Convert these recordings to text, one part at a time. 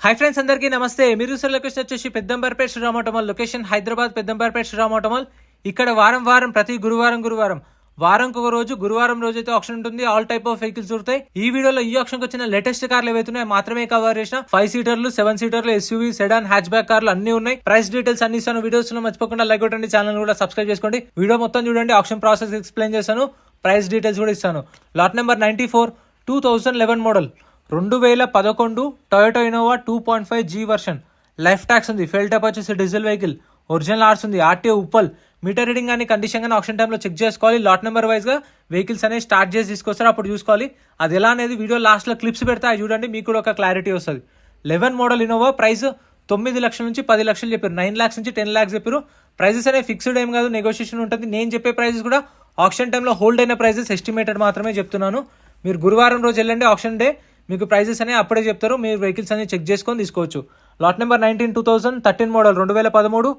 Hi friends, అందరికీ నమస్తే. మీరు చూసే లొకేషన్ వచ్చేసి పెద్దంబర్పేట శ్రీరామ్ ఆటోమాల్. లొకేషన్ హైదరాబాద్ పెద్దంబర్పేట శ్రీరామ్ ఆటోమాల్. ఇక్కడ వారం ప్రతి గురువారం వారంకి ఒక రోజు, గురువారం రోజు అయితే ఆప్షన్ ఉంటుంది. ఆల్ టైప్ ఆఫ్ వెహికల్స్ దొరుకుతాయి. ఈ వీడియోలో ఈ ఆప్షన్ కి వచ్చిన లేటెస్ట్ కార్లు ఏవైతున్నాయి మాత్రమే కవర్ చేసిన. 5 సీటర్లు, 7 సీటర్లు, ఎస్యూవీ, సెడాన్, హ్యాచ్ బ్యాక్ కార్లు అన్ని ఉన్నాయి. ప్రైస్ డీటెయిల్స్ అన్ని ఇస్తాను. వీడియోస్ మర్చిపోకుండా లైక్ కొట్టండి, ఛానల్ కూడా సబ్స్క్రైబ్ చేసుకోండి. వీడియో మొత్తం చూడండి. ఆప్షన్ ప్రాసెస్ ఎక్స్ప్లెయిన్ చేస్తాను, ప్రైస్ డీటెయిల్స్ కూడా ఇస్తాను. Lot number 94 2011 model 2011 Toyota Innova 2.5 G version. Life tax ఉంది. ఫెయిల్ టైప్ వచ్చేసి డీజిల్ వెహికల్. ఒరిజినల్ ఆర్స్ ఉంది. ఆర్టీఓ ఉప్పల్. మీటర్ రీడింగ్ కానీ కండిషన్ కానీ ఆప్షన్ టైంలో చెక్ చేసుకోవాలి. లాట్ నెంబర్ వైజ్ గా వెహికల్స్ అనేవి స్టార్ట్ చేసి తీసుకొస్తారు, అప్పుడు చూసుకోవాలి. అది ఎలా అనేది వీడియో లాస్ట్ లో క్లిప్స్ పెడతా, చూడండి, మీకు కూడా ఒక క్లారిటీ వస్తుంది. 11 మోడల్ ఇన్నోవా ప్రైస్ 9 లక్షల నుంచి 10 లక్షలు చెప్పారు. 9 lakhs నుంచి 10 lakhs చెప్పారు. ప్రైజెస్ అనేవి ఫిక్స్డ్ ఏం కాదు, నెగోషియేషన్ ఉంటుంది. నేను చెప్పే ప్రైజెస్ కూడా ఆప్షన్ టైంలో హోల్డ్ అయిన ప్రైజెస్, ఎస్టిమేటెడ్ మాత్రమే చెప్తున్నాను. మీరు గురువారం రోజు వెళ్ళండి, ఆప్షన్ డే, మీకు ప్రైజెస్ అనేవి అప్పుడే చెప్తారు. మీరు వెహికల్స్ అనేవి చెక్ చేసుకొని తీసుకోవచ్చు. Lot number 19 2013 model 2013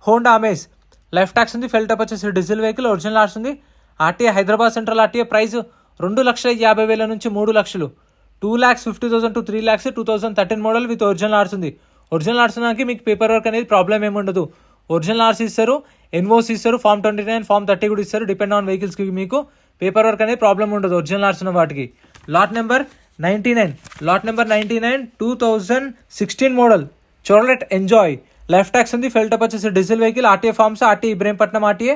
Honda Amaze. Life tax ఉంది. ఫెల్ టైప్ వచ్చేసి డీజిల్ వెహికల్. ఒరిజినల్ ఆర్స్ ఉంది. RTA Hyderabad central RTA. Price 2,50,000 నుంచి 3 లక్షలు. 2,50,000 to 3 lakhs. 2013 model with original ఆర్స్ ఉంది. ఒరిజినల్ ఆర్స్ ఉన్నాక మీకు పేపర్ వర్క్ అనేది ప్రాబ్లం ఏమి ఉండదు. ఒరిజినల్ ఆర్స్ ఇస్తారు, ఎన్ఓసి ఇస్తారు, ఫామ్ 29, ఫామ్ 30 కూడా ఇస్తారు. డిపెండ్ ఆన్ వెహికల్స్కి మీకు పేపర్ వర్క్ అనేది ప్రాబ్లం ఉండదు ఒరిజినల్ ఆర్స్ ఉన్న వాటికి. Lot number 99 2016 model Chevrolet Enjoy. Life tax ఉంది. ఫెల్ టైప్ వచ్చేసి diesel vehicle. RTA forms, RT Ibrahimpatnam RTA.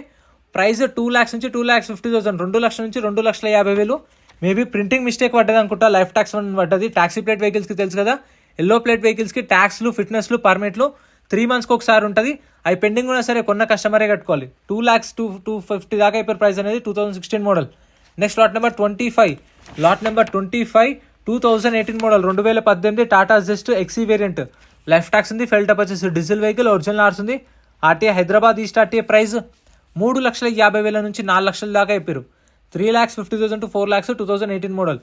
Price 2 lakhs నుంచి 2,50,000. 2 లక్షల నుంచి 2,50,000. మేబీ ప్రింటింగ్ మిస్టేక్ పడ్డది అనుకుంటా. లైఫ్ ట్యాక్స్ పడ్డది. టాక్సీ ప్లేట్ వెహికల్స్కి తెలుసు కదా, ఎల్లో ప్లేట్ వెహికల్స్కి ట్యాక్స్లు, ఫిట్నెస్లు, పర్మిట్లు 3 monthsకి ఒకసారి ఉంటుంది. అవి పెండింగ్ ఉన్నా సరే కొన్న కస్టమరే కట్టుకోవాలి. 2 lakhs 250 దాకా అయిపోయి ప్రైస్ అనేది. 2016 model. Next lot number 25 2018 model 2018 Tata Zest XE variant. Life tax ఉంది. ఫెల్ టైప్ వచ్చేసి డీజిల్ వెహికల్. ఒరిజినల్ ఆర్స్ ఉంది. RTA Hyderabad east RTA. Price 3,50,000 నుంచి 4 లక్షల దాకా అయిపోయారు. 3,50,000 to 4 lakhs 2018 మోడల్.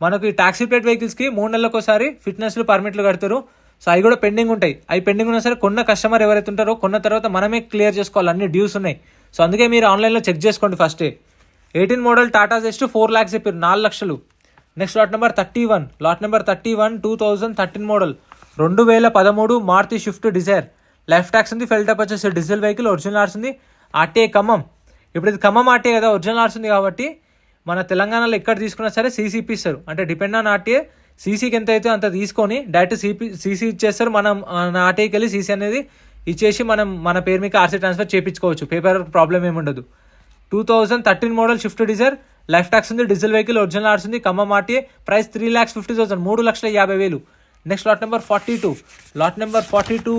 మనకు ఈ టాక్సీ ప్లేట్ వెహికల్స్కి 3 నెలలకు ఒకసారి ఫిట్నెస్లు, పర్మిట్లు కడతారు. సో అవి కూడా పెండింగ్ ఉంటాయి. అవి పెండింగ్ ఉన్నా సరే కొన్న కస్టమర్ ఎవరైతే ఉంటారో కొన్న తర్వాత మనమే క్లియర్ చేసుకోవాలి. అన్ని డ్యూస్ ఉన్నాయి. సో అందుకే మీరు ఆన్లైన్లో చెక్ చేసుకోండి ఫస్టే. 18 మోడల్ టాటా జెస్ట్ 4 lakhs చెప్పారు, 4 లక్షలు. Next lot number 31 2013 model 2013 Maruti Swift Dzire. Life tax ఉంది. ఫెల్ టైప్ వచ్చేసి డీజిల్ వెహికల్. ఒరిజినల్ ఆర్స్ ఉంది. ఆర్టీఏ ఖమ్మం. ఇప్పుడు ఇది ఖమ్మం ఆర్టీఏ కదా, ఒరిజినల్ ఆర్స్ ఉంది కాబట్టి మన తెలంగాణలో ఎక్కడ తీసుకున్నా సరే సీసీ ఇప్పిస్తారు. అంటే డిపెండ్ ఆన్ ఆర్టీఏ. సీసీకి ఎంత అయితే అంత తీసుకొని డైరెక్ట్ సీసీ ఇచ్చేస్తారు. మనం ఆర్టీఏకి వెళ్ళి సీసీ అనేది ఇచ్చేసి మన పేరు మీకు ఆర్సీ ట్రాన్స్ఫర్ చేయించుకోవచ్చు. పేపర్ ప్రాబ్లం ఏమి ఉండదు. 2013 model Swift Dzire. Life tax ఉంది. Diesel vehicle. ఒరిజినల్ ఆర్స్ ఉంది. Khammam RTA. Price 3,50,000. 3,50,000. Next lot number 42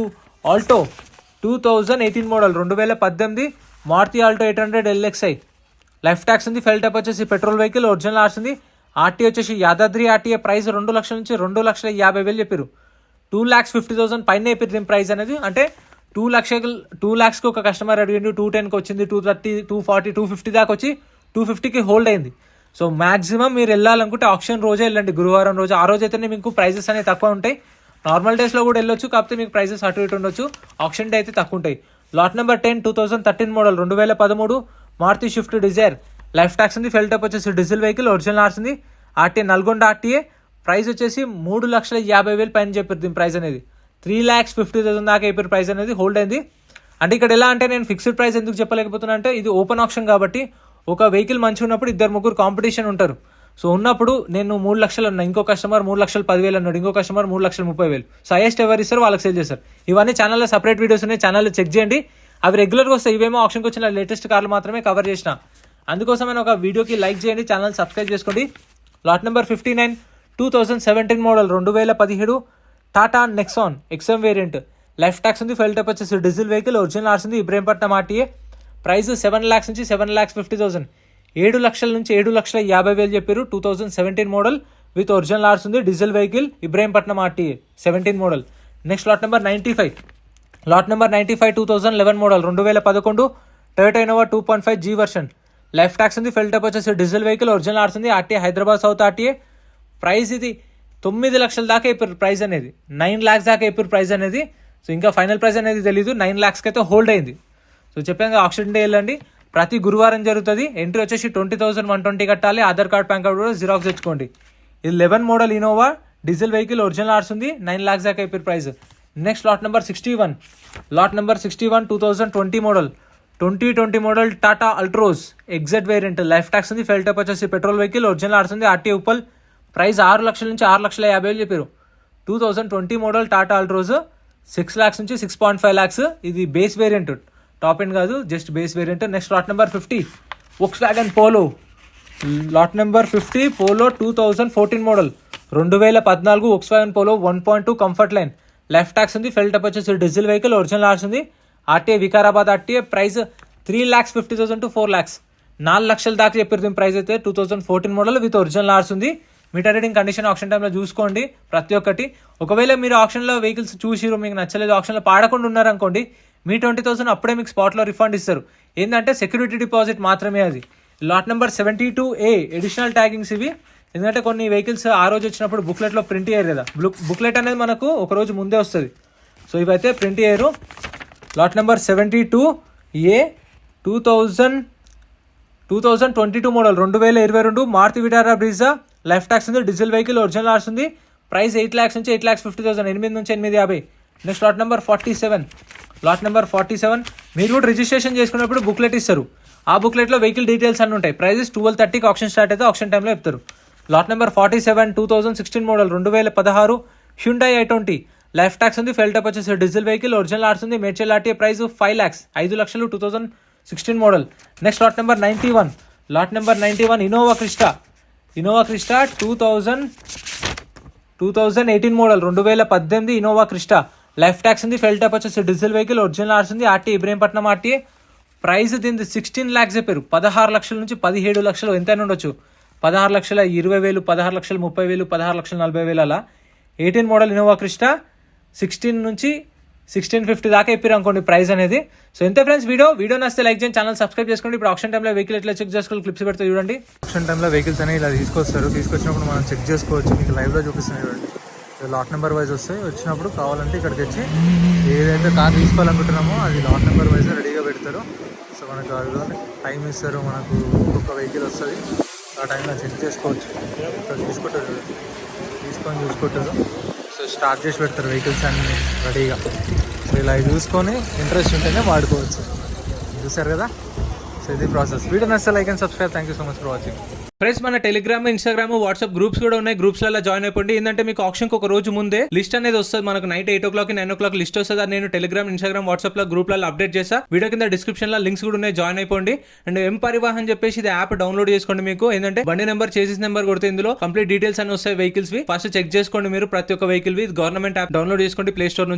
Alto 2018 model 2018 Maruti Alto 800 LXI. Life tax ఉంది. ఫెల్ టైప్ వచ్చేసి పెట్రోల్ వెహికల్. ఒరిజినల్ ఆర్స్ ఉంది. ఆర్టీ వచ్చేసి యాదాద్రి ఆర్టీఏ. ప్రైస్ 2 లక్షల నుంచి 2,50,000 చెప్పారు. 2,50,000 పైన చెప్పారు దీని ప్రైస్ అనేది. అంటే 2 lakhsకి ఒక కస్టమర్ అడిగిండు, 210కి వచ్చింది, 230, 240, 250 దాకా వచ్చి 250కి హోల్డ్ అయింది. సో మాక్సిమం మీరు వెళ్ళాలనుకుంటే ఆప్షన్ రోజే వెళ్ళండి, గురువారం రోజు. ఆ రోజు అయితేనే మీకు ప్రైజెస్ అనేవి తక్కువ ఉంటాయి. నార్మల్ డేస్లో కూడా వెళ్ళొచ్చు, కాకపోతే మీకు ప్రైజెస్ అటు ఇటు ఉండొచ్చు. ఆప్షన్ డే అయితే తక్కువ ఉంటాయి. Lot number 10 2013 model 2013 Maruti Swift Dzire. Life tax ఉంది. ఫెల్ టైప్ వచ్చేసి డీజిల్ వెహికల్. ఒరిజినల్ ఆర్స్ ఉంది. RTA Nalgonda RTA. ప్రైస్ వచ్చేసి 3,50,000 పైన చెప్పారు దీని ప్రైస్ అనేది. 3,50,000 దాకా అయిపోయారు ప్రైస్ అనేది, హోల్డ్ అయింది. అంటే ఇక్కడ ఎలా అంటే నేను ఫిక్స్డ్ ప్రైస్ ఎందుకు చెప్పలేకపోతున్నా అంటే ఇది ఓపెన్ ఆప్షన్ కాబట్టి ఒక వెహికల్ మంచిగా ఉన్నప్పుడు 2-3 కాంపిటీషన్ ఉంటారు. సో ఉన్నప్పుడు నేను 3 లక్షలు అన్నా, ఇంకో కస్టమర్ 3,10,000 అన్నాడు, ఇంకో కస్టమర్ 3,30,000. సో హైయెస్ట్ ఎవరు ఇస్తారు వాళ్ళకి సేల్ చేస్తారు. ఇవన్నీ ఛానల్లో సపరేట్ వీడియోస్ ఉన్నాయి, ఛానల్లో చెక్ చేయండి. అవి రెగ్యులర్గా వస్తాయి. ఇవేమో ఆప్షన్కి వచ్చిన లేటెస్ట్ కార్లు మాత్రమే కవర్ చేసిన. అందుకోసమైనా ఒక వీడియోకి లైక్ చేయండి, ఛానల్ సబ్స్క్రైబ్ చేసుకోండి. Lot number 59 2017 model 2017 Tata Nexon XM variant. Life tax ఉంది. ఫెల్ టైప్ వచ్చేసి డీజిల్ వెహికల్. ఒరిజినల్ ఆర్స్ ఉంది. ఇబ్రహీంపట్నం ఆర్టీఏ. ప్రైస్ 7 lakhs నుంచి 7,50,000. 7 లక్షల నుంచి 7,50,000 చెప్పారు. 2017 మోడల్ విత్ ఒరిజినల్ ఆర్స్ ఉంది. Diesel vehicle. Ibrahimpatnam RTA 17 model. Next lot number 95 2011 model 2011 Toyota Innova 2.5 G version. Life tax ఉంది. ఫెల్ టైప్ వచ్చేసి డీజిల్ వెహికల్. ఒరిజినల్ ఆర్స్ ఉంది. RTA Hyderabad south RTA. Price ఇది 9 లక్షల దాకా అయిపోయారు ప్రైస్ అనేది. 9 lakhs దాకా అయిపోయారు ప్రైస్ అనేది. సో ఇంకా ఫైనల్ ప్రైస్ అనేది తెలియదు. 9 lakhsకి అయితే హోల్డ్ అయింది. సో చెప్పాను కదా, ఆప్షన్ డే వెళ్ళండి. ప్రతి గురువారం జరుగుతుంది. ఎంట్రీ వచ్చేసి 20,120 కట్టాలి. ఆధార్ కార్డ్, పాన్ కార్డ్ కూడా జిరాక్స్ తెచ్చుకోండి. ఇది 11 model Innova diesel vehicle original ఆర్స్ ఉంది 9 lakhs దాకా అయిపోయి price. Next lot number 61, 2020 model, 2020 model Tata Altroz exact variant, life tax ఉంది, ఫెల్ టైప్ వచ్చేసి పెట్రోల్ వెహికల్, ఒరిజినల్ ఆర్స్ ఉంది, ఆర్టీ ఉప్పల్, ప్రైస్ 6 లక్షల నుంచి 6,50,000 చెప్పారు. 2020 మోడల్ టాటా అల్ట్రోస్ 6 lakhs నుంచి 6.5 lakhs. ఇది బేస్ వేరియంట్, టాప్ ఎండ్ కాదు, just base variant. Next lot number 50, Volkswagen polo, lot number 50 polo 2014 model, 2014 Volkswagen polo 1.2 comfort line, life tax ఉంది, fuel type వచ్చేసి డీజిల్ వెహికల్, ఒరిజినల్ ఆర్స్ ఉంది, RTA Vikarabad RTA, price 3,50,000 to 4 lakhs, 4 లక్షల దాకా చెప్పారు దీని price అయితే. 2014 మోడల్ విత్ ఒరిజినల్ ఆర్స్ ఉంది. మీటర్ రీడింగ్ కండిషన్ ఆప్షన్ టైంలో చూసుకోండి ప్రతి ఒక్కటి. ఒకవేళ మీరు ఆప్షన్లో వెహికల్స్ చూసిరు మీకు నచ్చలేదు, ఆప్షన్లో పాడకుండా ఉన్నారనుకోండి, మీ 20,000 అప్పుడే మీకు స్పాట్లో రిఫండ్ ఇస్తారు. ఏంటంటే సెక్యూరిటీ డిపాజిట్ మాత్రమే అది. లాట్ నెంబర్ 72A ఎడిషనల్ ట్యాగింగ్స్ ఇవి. ఎందుకంటే కొన్ని వెహికల్స్ ఆ రోజు వచ్చినప్పుడు బుక్లెట్లో ప్రింట్ అయ్యారు కదా, బుక్లెట్ అనేది మనకు ఒక రోజు ముందే వస్తుంది. సో ఇవైతే ప్రింట్ అయ్యారు. Lot number 72A 2022 model, 2022 Maruti Vitara Brezza, life tax ఉంది, డీజిల్ వెహికల్, ఒరిజినల్ ఆర్స్ ఉంది, ప్రైస్ 8 lakhs నుంచి 8,50,000, 8 నుంచి 8,50,000. నెక్స్ట్ లాట్ నెంబర్ 47, మీరు కూడా రిజిస్ట్రేషన్ చేసుకున్నప్పుడు బుక్లెట్ ఇస్తారు. ఆ బుక్లెట్లో వెహికల్ డీటెయిల్స్ అన్నీ ఉంటాయి. ప్రైజెస్ 12:30కి ఆప్షన్ స్టార్ట్ అయితే ఆప్షన్ టైంలో చెప్తారు. Lot number 47 2016 model, 2016 Hyundai i20, life tax ఉంది, ఫెల్ టైప్ వచ్చేసి డీజిల్ వెహికల్, ఒరిజినల్ ఆర్స్ ఉంది, మేడ్చల్ ఆర్టీఏ, ప్రైస్ 5 lakhs, 5 లక్షలు, 2016 model. Next lot number 91, Innova Crysta 2018 model, 2018 Innova Crysta, life tax ఉంది, ఫెల్ టైప్ వచ్చేసి డీజిల్ వెహికల్, ఒరిజినల్ ఆర్స్ ఉంది, RT Ibrahimpatnam RTA, price దీనికి 16 lakhs చెప్పారు. 16 లక్షల నుంచి 17 లక్షలు ఎంతైనా ఉండొచ్చు. 16,20,000, 16,30,000, 16,40,000 అలా. 18 మోడల్ ఇన్నోవా క్రిస్టా 16 నుంచి 1650 దాకా చెప్పారు అనుకోండి ప్రైస్ అనేది. సో ఎంత ఫ్రెండ్స్ వీడియో నచ్చితే లైక్ చేయండి, ఛానల్ సబ్స్క్రైబ్ చేసుకోండి. ఇప్పుడు ఆప్షన్ టైంలో వెహికల్ ఎట్లా చెక్ చేసుకోవాలి క్లిప్స్ పెడితే చూడండి. ఆప్షన్ టైంలో వెహికల్స్ అనేవి ఇలా తీసుకొచ్చినప్పుడు మనం చెక్ చేసుకోవచ్చు. మీకు లైవ్లో చూపిస్తున్నాయి చూడండి. లాట్ నెంబర్ వైజ్ వస్తాయి. వచ్చినప్పుడు కావాలంటే ఇక్కడికి వచ్చి ఏదైతే కార్ తీసుకోవాలనుకుంటున్నామో అది లాట్ నెంబర్ వైజ్ రెడీగా పెడతారు. సో మనకు అదిలో టైం ఇస్తారు, మనకు ఒక్కొక్క వెహికల్ వస్తుంది, ఆ టైంలో చెక్ చేసుకోవచ్చు. ఇక్కడ తీసుకొని చూసుకుంటారు. సో స్టార్ట్ చేసి పెడతారు వెహికల్స్ అన్ని రెడీగా. సో ఇలా చూసుకొని ఇంట్రెస్ట్ ఉంటేనే వాడుకోవచ్చు. చూసారు కదా, సో ఇది ప్రాసెస్. వీడియో నచ్చితే like and subscribe. Thank you so much for watching. Friends మన టెలిగ్రామ్, ఇన్స్టాగ్రామ్, వాట్సాప్ గ్రూప్స్ కూడా ఉన్నాయి. గ్రూప్స్లలో జాయిన్ అయిపోండి. ఏంటంటే మీకు ఆప్షన్కి ఒక రోజు ముందే లిస్ట్ అనేది వస్తుంది. మనకు నైట్ 8 o'clock 9 o'clock లిస్ట్ వస్తుంది. అది నేను టెలిగ్రామ్, ఇన్స్టాగ్రామ్, వాట్సాప్లో గ్రూప్లలో అప్డేట్ చేస్తా. వీడియో కింద డిస్క్రిప్షన్లో లింక్స్ కూడా ఉన్నాయి, జాయిన్ అయిపోండి. అండ్ ఎం పరివాహన్ చెప్పేసి ఇది యాప్ డౌన్లోడ్ చేసుకోండి. మీకు ఏంటంటే బండి నెంబర్, చేసిస్ నెంబర్ కొడితే ఇందులో కంప్లీట్ డీటెయిల్స్ అన్ని వస్తాయి వెహికల్స్ వి. ఫస్ట్ చెక్ చేసుకోండి మీరు ప్రతి ఒక్క వెహికల్ వి. గవర్నమెంట్ యాప్ డౌన్లోడ్ చేసుకోండి ప్లే స్టోర్ నుంచి.